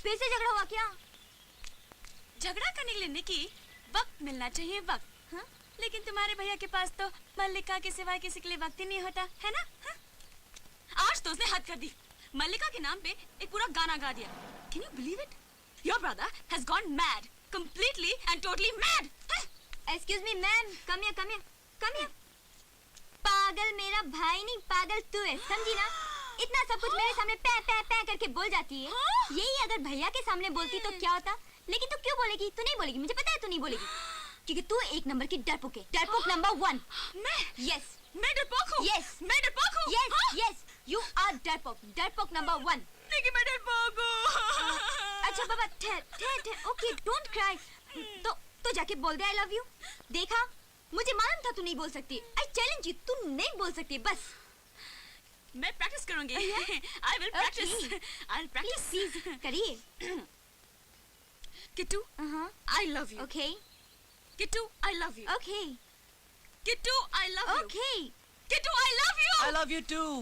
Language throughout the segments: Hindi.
फिर से झगड़ा हुआ क्या? झगड़ा करने के लिए निकी वक्त मिलना चाहिए, वक्त। हाँ? लेकिन तुम्हारे भैया के पास तो मल्लिका के सिवाय किसी के लिए वक्त ही नहीं होता है ना? हाँ? आज तो उसने हद कर दी, मल्लिका के नाम पे एक पूरा गाना गा दिया। Can you believe it? Your brother has gone mad, completely and totally mad. Excuse me, ma'am. Come here, come here, come here. पागल मेरा भाई नहीं, पागल तू है, समझी ना? इतना सब कुछ मेरे सामने पै पै पै करके बोल जाती है। यही अगर भैया के सामने बोलती तो क्या होता? लेकिन तू क्यों बोलेगी? तू नहीं बोलेगी, मुझे पता है तू नहीं बोलेगी, क्योंकि तू एक नंबर की डरपोक है, डरपोक नंबर 1। मैं? Yes. मैं डरपोक हूँ? Yes. मैं डरपोक हूँ? Yes, yes. You are डरपोक, डरपोक नंबर 1। लेकिन मैं डरपोक हूँ। अच्छा बाबा, ठहर ठहर ठहर। Okay, don't cry. तो जाके बोल दे आई लव यू। देखा, मुझे मालूम था तू नहीं बोल सकती। आई चैलेंज यू, तू नहीं बोल सकती, बस। मैं प्रैक्टिस करूंगी। I will practice. I'll practice. Please करिए। Kittu, I love you. Okay. Kittu, I love you. Okay. Kittu, I love you. Okay. Kittu, I love you. I love you too.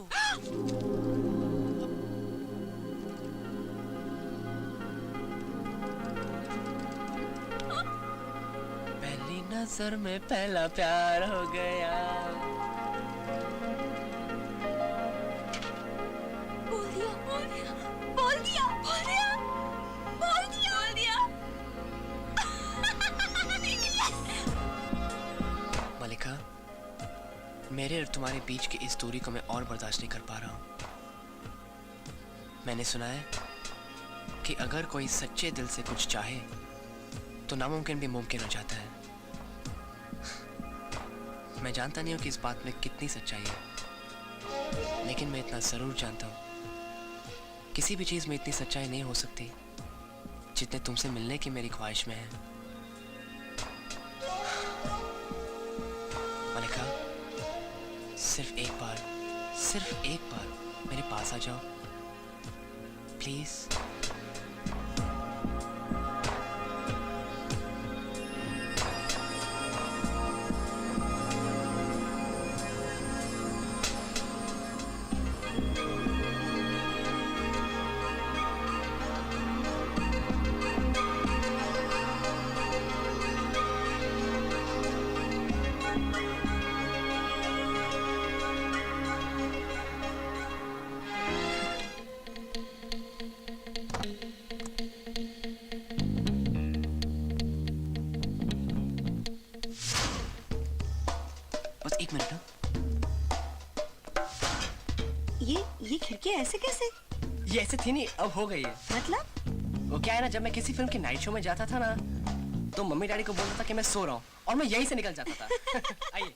पहली नजर में पहला प्यार हो गया। बोल दिया, बोल दिया, बोल दिया, बोल दिया, बोल दिया, बोल दिया। मलिका, मेरे और तुम्हारे बीच की इस दूरी को मैं और बर्दाश्त नहीं कर पा रहा हूँ। मैंने सुना है कि अगर कोई सच्चे दिल से कुछ चाहे तो नामुमकिन भी मुमकिन हो जाता है। मैं जानता नहीं हूँ कि इस बात में कितनी सच्चाई है, लेकिन मैं इतना ज़रूर जानता हूँ, किसी भी चीज़ में इतनी सच्चाई नहीं हो सकती जितने तुमसे मिलने की मेरी ख्वाहिश में है। मलिका, सिर्फ एक बार मेरे पास आ जाओ प्लीज। बस एक मिनट ना। ये खिड़की ऐसे कैसे? ये ऐसे थी नहीं, अब हो गई है। मतलब? वो क्या है ना, जब मैं किसी फिल्म के नाइट शो में जाता था ना, तो मम्मी डैडी को बोलता था कि मैं सो रहा हूँ और मैं यहीं से निकल जाता था। आइए।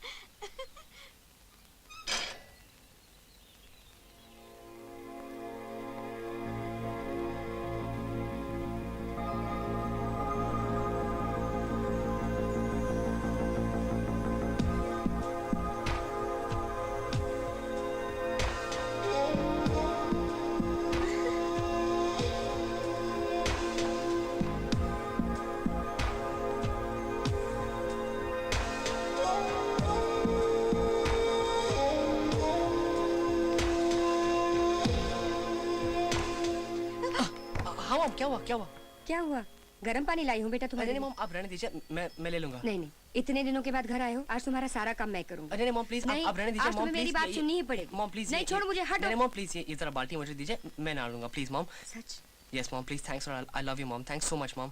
हाँ, क्या हुआ? गर्म पानी लाई हूँ बेटा अरे तुम्हारे नहीं लिए। मॉम, आप रहने दीजिए, मैं ले लूंगा। नहीं, इतने दिनों के बाद घर आए हो, आज तुम्हारा सारा काम मैं करूँगी। अरे नहीं मॉम प्लीज, आप रहने दीजिए। आज तुम्हें मेरी बात सुननी ही पड़ेगी। मॉम प्लीज, नहीं छोड़ मुझे, हटो। नहीं मॉम प्लीज, ये जरा बाल्टी मुझे दीजिए, मैं नहा लूंगा प्लीज मॉम। सच? यस मॉम प्लीज, थैंक्स और I love you mom, thanks so much mom.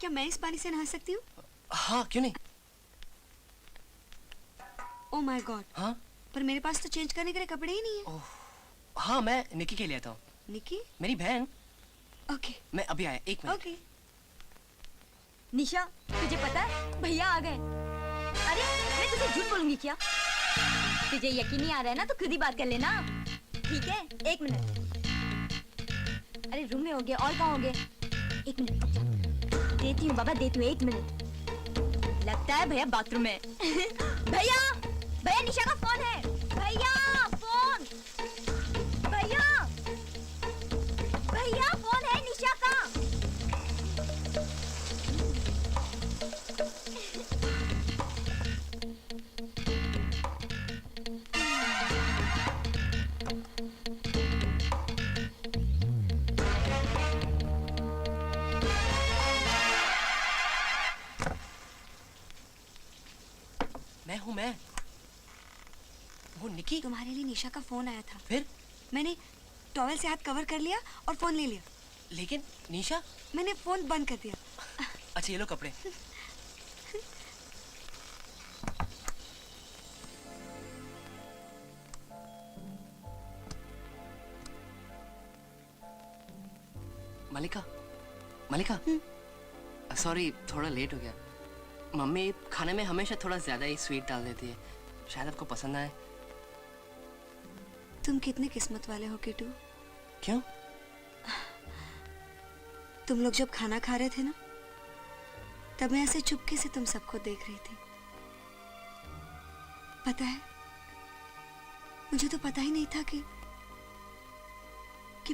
क्या मैं इस पानी से नहा सकती हूँ? हाँ, क्यों नहीं। Oh my God. हाँ, पर मेरे पास तो चेंज करने के लिए कपड़े ही नहीं है। हाँ, मैं निकी के लिए आता हूँ। निकी? मेरी बहन। ओके। मैं अभी आया, एक मिनट। ओके। निशा, तुझे पता है भैया आ गए। अरे मैं तुझे झूठ बोलूंगी क्या? तुझे यकीन नहीं आ रहा है ना, तो खुद ही बात कर लेना। ठीक है, एक मिनट। अरे रूम में होंगे, और कहाँ होंगे? एक मिनट रुक जा। देती हूँ बाबा, देती हूँ, एक मिनट। लगता है भैया बाथरूम में। भैया, भैया निशा का फोन है। भैया फोन, भैया, भैया फोन है निशा का। की? तुम्हारे लिए निशा का फोन आया था। फिर? मैंने टॉवेल से हाथ कवर कर लिया और फोन ले लिया। लेकिन निशा? मैंने फोन बंद कर दिया। अच्छा ये लो कपड़े। मलिका, मलिका, सॉरी थोड़ा लेट हो गया। मम्मी खाने में हमेशा थोड़ा ज्यादा ही स्वीट डाल देती है, शायद आपको पसंद आए। तुम कितने किस्मत वाले हो किटू। क्यों? तुम लोग जब खाना खा रहे थे ना, तब मैं ऐसे चुपके से तुम सबको देख रही थी। पता है, मुझे तो पता ही नहीं था कि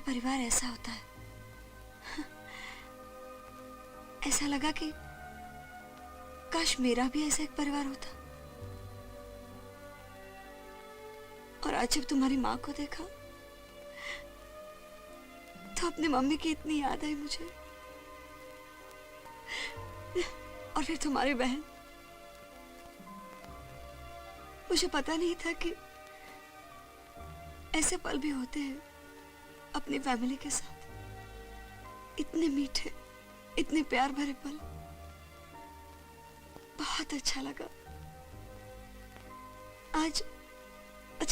परिवार ऐसा होता है। ऐसा लगा कि काश मेरा भी ऐसा एक परिवार होता। और आज जब तुम्हारी माँ को देखा तो अपनी मम्मी की इतनी याद आई मुझे। और फिर तुम्हारी बहन। मुझे पता नहीं था कि ऐसे पल भी होते हैं अपनी फैमिली के साथ। इतने मीठे, इतने प्यार भरे पल। बहुत अच्छा लगा। आज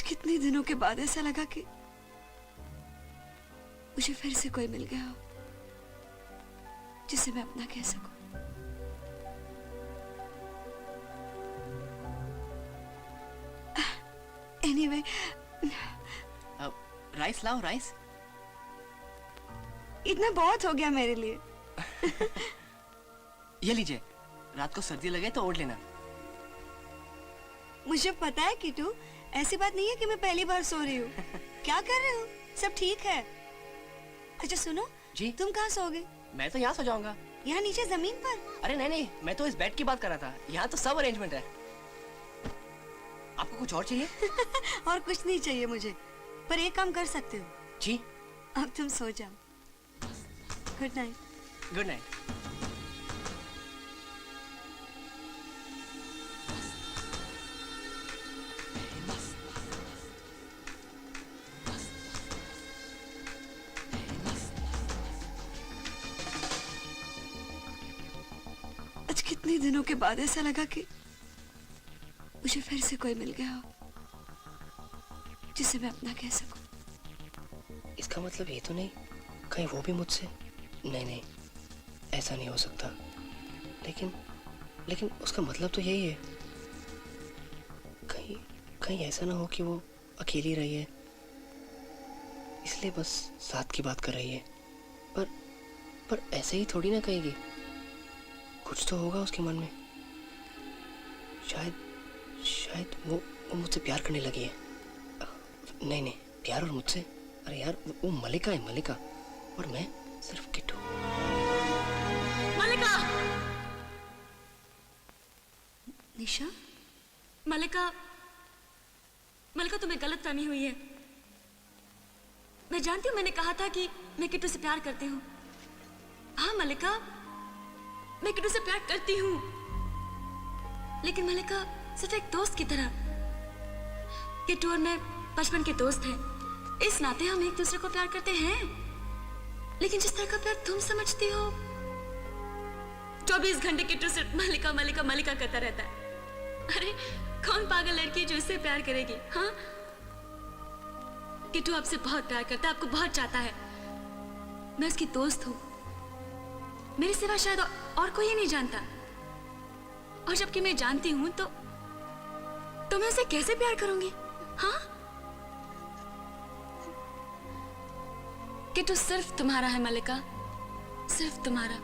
कितने दिनों के बाद ऐसा लगा कि मुझे फिर से कोई मिल गया हो जिसे मैं अपना कह सकूं। एनीवे, राइस लाओ, राइस। इतना बहुत हो गया मेरे लिए। ये लीजिए, रात को सर्दी लगे तो ओढ़ लेना। मुझे पता है किटू, ऐसी बात नहीं है कि मैं पहली बार सो रही हूँ। क्या कर रहे हो? सब ठीक है। अच्छा सुनो जी? तुम कहाँ सोओगे? मैं तो यहाँ सो जाऊंगा। यहाँ नीचे जमीन पर? अरे नहीं नहीं, मैं तो इस बेड की बात कर रहा था। यहाँ तो सब अरेंजमेंट है। आपको कुछ और चाहिए? और कुछ नहीं चाहिए मुझे, पर एक काम कर सकते हो। जी? अब तुम सो जाओ। Good night. Good night. आज कितने दिनों के बाद ऐसा लगा कि मुझे फिर से कोई मिल गया हो जिसे मैं अपना कह सकूं। इसका मतलब ये तो नहीं कहीं वो भी मुझसे? नहीं नहीं, ऐसा नहीं हो सकता। लेकिन उसका मतलब तो यही है। कहीं ऐसा ना हो कि वो अकेली रही है, इसलिए बस साथ की बात कर रही है। पर ऐसे ही थोड़ी ना कहेगी। कुछ तो होगा उसके मन में। शायद वो मुझसे प्यार करने लगी है। नहीं नहीं, प्यार और मुझसे? अरे यार, वो मलिका है, मलिका। और मैं सिर्फ किट्टू। मलिका! निशा? मलिका तुम्हें गलतफहमी हुई है। मैं जानती हूँ, मैंने कहा था कि मैं किट्टू से प्यार करती हूँ। हाँ मलिका, मैं किट्टू से प्यार करती हूँ, लेकिन मलिका सिर्फ एक दोस्त की तरह। किट्टू और मैं बचपन के दोस्त हैं, इस नाते हम एक दूसरे को प्यार करते हैं। लेकिन जिस तरह का प्यार तुम समझती हो, 24 घंटे किट्टू सिर्फ मलिका मलिका मलिका करता रहता है। अरे कौन पागल लड़की जो इससे प्यार करेगी? हाँ, किट्टू आपसे बहुत प्यार करता है, आपको बहुत चाहता है। मैं उसकी दोस्त हूँ, मेरे सिवा शायद और कोई नहीं जानता। और जबकि मैं जानती हूँ तो मैं उसे कैसे प्यार करूंगी? हाँ, किट्टू सिर्फ तुम्हारा है मलिका, सिर्फ तुम्हारा।